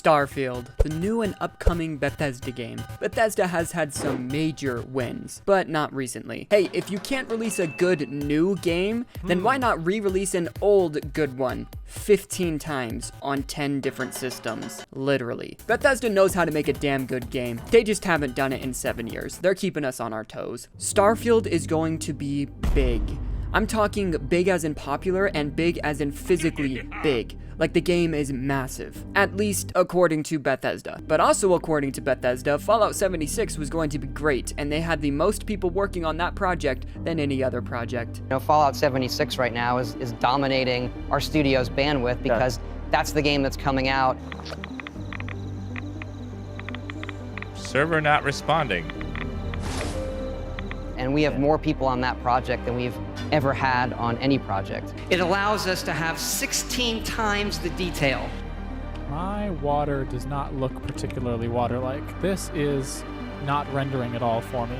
Starfield, the new and upcoming Bethesda game. Bethesda has had some major wins, but not recently. Hey, if you can't release a good new game, then why not re-release an old good one 15 times on 10 different systems? Literally. Bethesda knows how to make a damn good game. They just haven't done it in 7 years. They're keeping us on our toes. Starfield is going to be big. I'm talking big as in popular and big as in physically big. Like the game is massive, at least according to Bethesda. But also according to Bethesda, Fallout 76 was going to be great, and they had the most people working on that project than any other project. You know, Fallout 76 right now is dominating our studio's bandwidth because that's the game that's coming out. Server not responding. And we have more people on that project than we've ever had on any project. It allows us to have 16 times the detail. My water does not look particularly water-like. This is not rendering at all for me.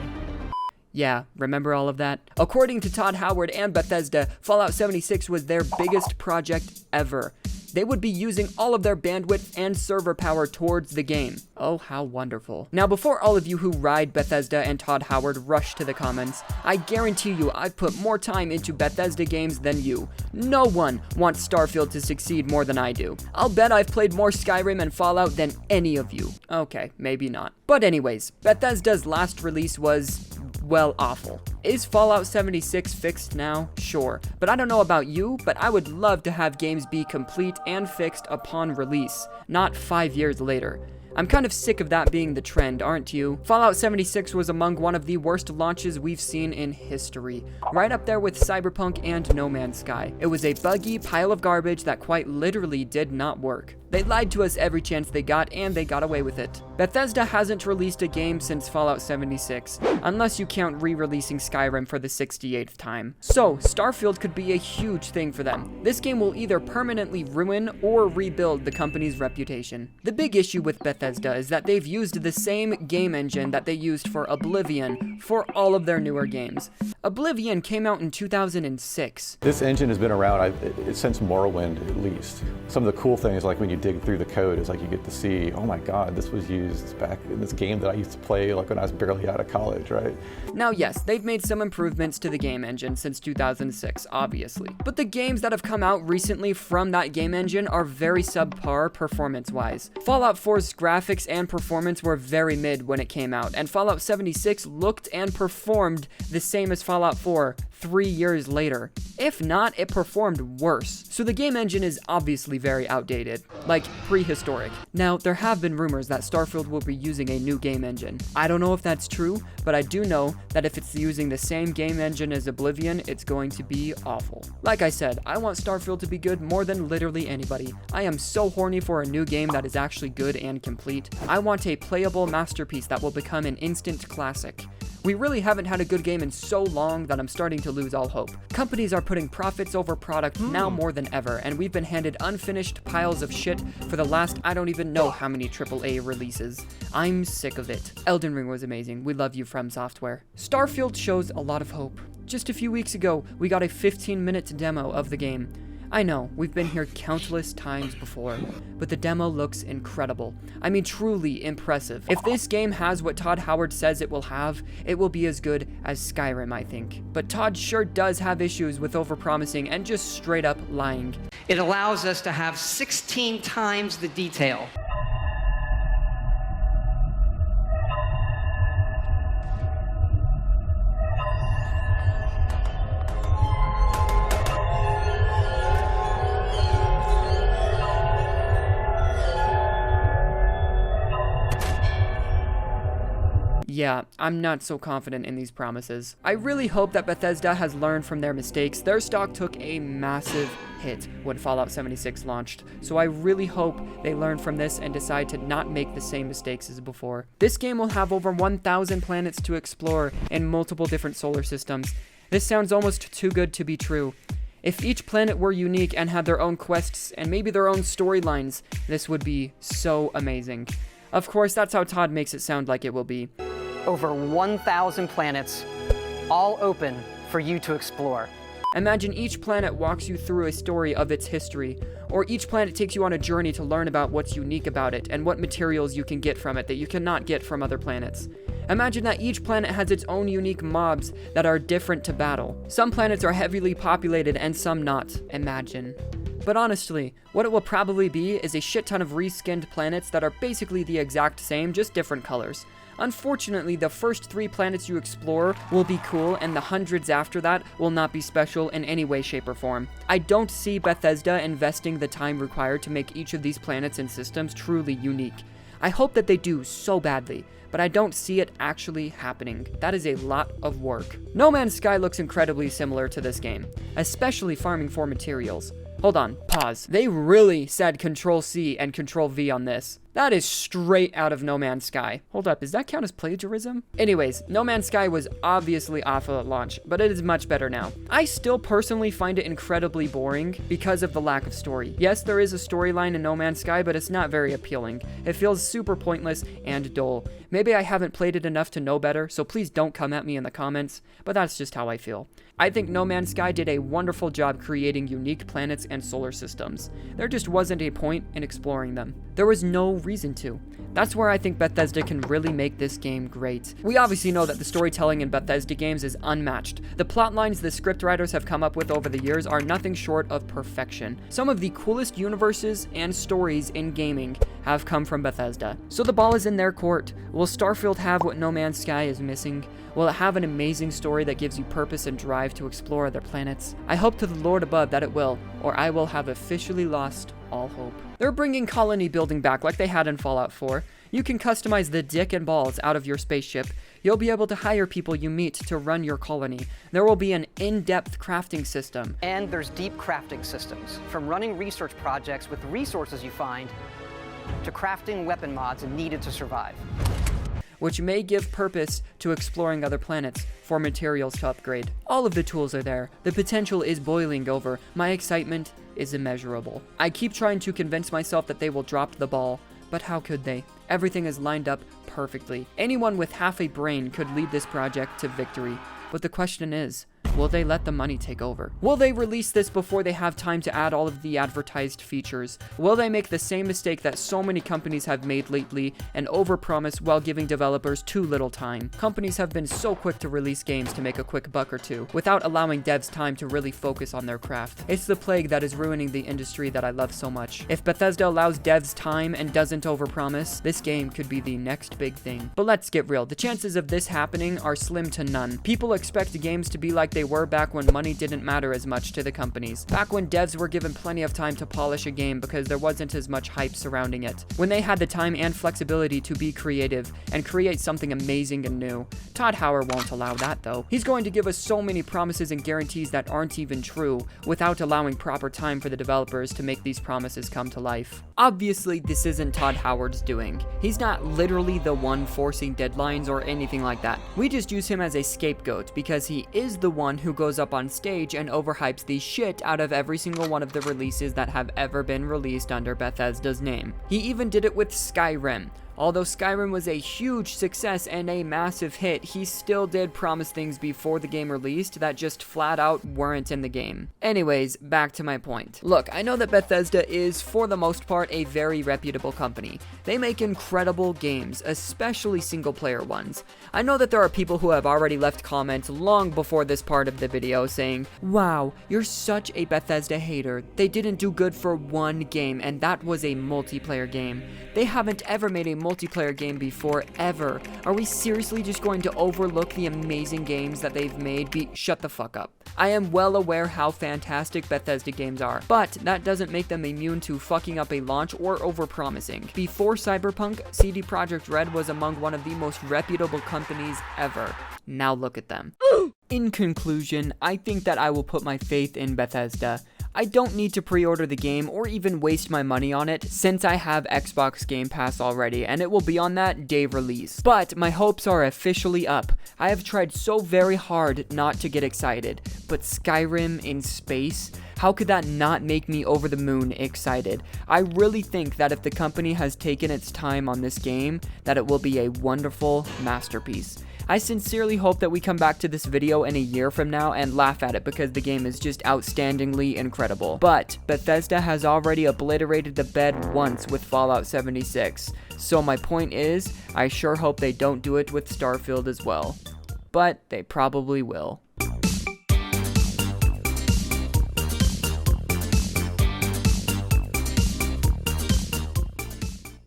Yeah, remember all of that? According to Todd Howard and Bethesda, Fallout 76 was their biggest project ever. They would be using all of their bandwidth and server power towards the game. Oh, how wonderful. Now, before all of you who ride Bethesda and Todd Howard rush to the comments, I guarantee you I've put more time into Bethesda games than you. No one wants Starfield to succeed more than I do. I'll bet I've played more Skyrim and Fallout than any of you. Okay, maybe not. But anyways, Bethesda's last release was, well, awful. Is Fallout 76 fixed now? Sure. But I don't know about you, but I would love to have games be complete and fixed upon release, not 5 years later. I'm kind of sick of that being the trend, aren't you? Fallout 76 was among one of the worst launches we've seen in history, right up there with Cyberpunk and No Man's Sky. It was a buggy pile of garbage that quite literally did not work. They lied to us every chance they got, and they got away with it. Bethesda hasn't released a game since Fallout 76, unless you count re-releasing Skyrim for the 68th time. So, Starfield could be a huge thing for them. This game will either permanently ruin or rebuild the company's reputation. The big issue with Bethesda is that they've used the same game engine that they used for Oblivion for all of their newer games. Oblivion came out in 2006. This engine has been around since Morrowind, at least. Some of the cool things, like when you dig through the code, is like you get to see, oh my god, this was used back in this game that I used to play like when I was barely out of college, right? Now yes, they've made some improvements to the game engine since 2006, obviously. But the games that have come out recently from that game engine are very subpar performance-wise. Fallout 4's graphics and performance were very mid when it came out, and Fallout 76 looked and performed the same as Fallout 4 3 years later. If not, it performed worse. So the game engine is obviously very outdated, like prehistoric. Now, there have been rumors that Starfield will be using a new game engine. I don't know if that's true, but I do know that if it's using the same game engine as Oblivion, it's going to be awful. Like I said, I want Starfield to be good more than literally anybody. I am so horny for a new game that is actually good and complete. I want a playable masterpiece that will become an instant classic. We really haven't had a good game in so long that I'm starting to lose all hope. Companies are putting profits over product now more than ever, and we've been handed unfinished piles of shit for the last I don't even know how many AAA releases. I'm sick of it. Elden Ring was amazing. We love you, From Software. Starfield shows a lot of hope. Just a few weeks ago, we got a 15-minute demo of the game. I know, we've been here countless times before, but the demo looks incredible. I mean, truly impressive. If this game has what Todd Howard says it will have, it will be as good as Skyrim, I think. But Todd sure does have issues with overpromising and just straight up lying. It allows us to have 16 times the detail. Yeah, I'm not so confident in these promises. I really hope that Bethesda has learned from their mistakes. Their stock took a massive hit when Fallout 76 launched, so I really hope they learn from this and decide to not make the same mistakes as before. This game will have over 1,000 planets to explore in multiple different solar systems. This sounds almost too good to be true. If each planet were unique and had their own quests and maybe their own storylines, this would be so amazing. Of course, that's how Todd makes it sound like it will be. Over 1,000 planets, all open for you to explore. Imagine each planet walks you through a story of its history, or each planet takes you on a journey to learn about what's unique about it and what materials you can get from it that you cannot get from other planets. Imagine that each planet has its own unique mobs that are different to battle. Some planets are heavily populated and some not. Imagine. But honestly, what it will probably be is a shit ton of reskinned planets that are basically the exact same, just different colors. Unfortunately, the first 3 planets you explore will be cool, and the hundreds after that will not be special in any way, shape, or form. I don't see Bethesda investing the time required to make each of these planets and systems truly unique. I hope that they do so badly, but I don't see it actually happening. That is a lot of work. No Man's Sky looks incredibly similar to this game, especially farming for materials. Hold on, pause. They really said Control-C and Control-V on this. That is straight out of No Man's Sky. Hold up, does that count as plagiarism? Anyways, No Man's Sky was obviously awful at launch, but it is much better now. I still personally find it incredibly boring because of the lack of story. Yes, there is a storyline in No Man's Sky, but it's not very appealing. It feels super pointless and dull. Maybe I haven't played it enough to know better, so please don't come at me in the comments, but that's just how I feel. I think No Man's Sky did a wonderful job creating unique planets and solar systems. There just wasn't a point in exploring them. There was no reason to. That's where I think Bethesda can really make this game great. We obviously know that the storytelling in Bethesda games is unmatched. The plot lines the scriptwriters have come up with over the years are nothing short of perfection. Some of the coolest universes and stories in gaming have come from Bethesda. So the ball is in their court. Will Starfield have what No Man's Sky is missing? Will it have an amazing story that gives you purpose and drive to explore other planets? I hope to the Lord above that it will, or I will have officially lost all hope. They're bringing colony building back like they had in Fallout 4. You can customize the dick and balls out of your spaceship. You'll be able to hire people you meet to run your colony. There will be an in-depth crafting system. And there's deep crafting systems, from running research projects with resources you find to crafting weapon mods needed to survive, which may give purpose to exploring other planets for materials to upgrade. All of the tools are there. The potential is boiling over. My excitement is immeasurable. I keep trying to convince myself that they will drop the ball, but how could they? Everything is lined up perfectly. Anyone with half a brain could lead this project to victory. But the question is, will they let the money take over? Will they release this before they have time to add all of the advertised features? Will they make the same mistake that so many companies have made lately and overpromise while giving developers too little time? Companies have been so quick to release games to make a quick buck or two, without allowing devs time to really focus on their craft. It's the plague that is ruining the industry that I love so much. If Bethesda allows devs time and doesn't overpromise, this game could be the next big thing. But let's get real, the chances of this happening are slim to none. People expect games to be like they were back when money didn't matter as much to the companies. Back when devs were given plenty of time to polish a game because there wasn't as much hype surrounding it. When they had the time and flexibility to be creative and create something amazing and new. Todd Howard won't allow that though. He's going to give us so many promises and guarantees that aren't even true without allowing proper time for the developers to make these promises come to life. Obviously, this isn't Todd Howard's doing. He's not literally the one forcing deadlines or anything like that. We just use him as a scapegoat because he is the one who goes up on stage and overhypes the shit out of every single one of the releases that have ever been released under Bethesda's name. He even did it with Skyrim. Although Skyrim was a huge success and a massive hit, he still did promise things before the game released that just flat out weren't in the game. Anyways, back to my point. Look, I know that Bethesda is, for the most part, a very reputable company. They make incredible games, especially single-player ones. I know that there are people who have already left comments long before this part of the video saying, "Wow, you're such a Bethesda hater. They didn't do good for one game, and that was a multiplayer game. They haven't ever made a multiplayer game before, ever. Are we seriously just going to overlook the amazing games that they've made? Shut the fuck up. I am well aware how fantastic Bethesda games are, but that doesn't make them immune to fucking up a launch or overpromising. Before Cyberpunk, CD Projekt Red was among one of the most reputable companies ever. Now look at them." In conclusion, I think that I will put my faith in Bethesda. I don't need to pre-order the game or even waste my money on it since I have Xbox Game Pass already and it will be on that day release. But my hopes are officially up. I have tried so very hard not to get excited, but Skyrim in space? How could that not make me over the moon excited? I really think that if the company has taken its time on this game, that it will be a wonderful masterpiece. I sincerely hope that we come back to this video in a year from now and laugh at it because the game is just outstandingly incredible. But Bethesda has already obliterated the bed once with Fallout 76. So my point is, I sure hope they don't do it with Starfield as well. But they probably will.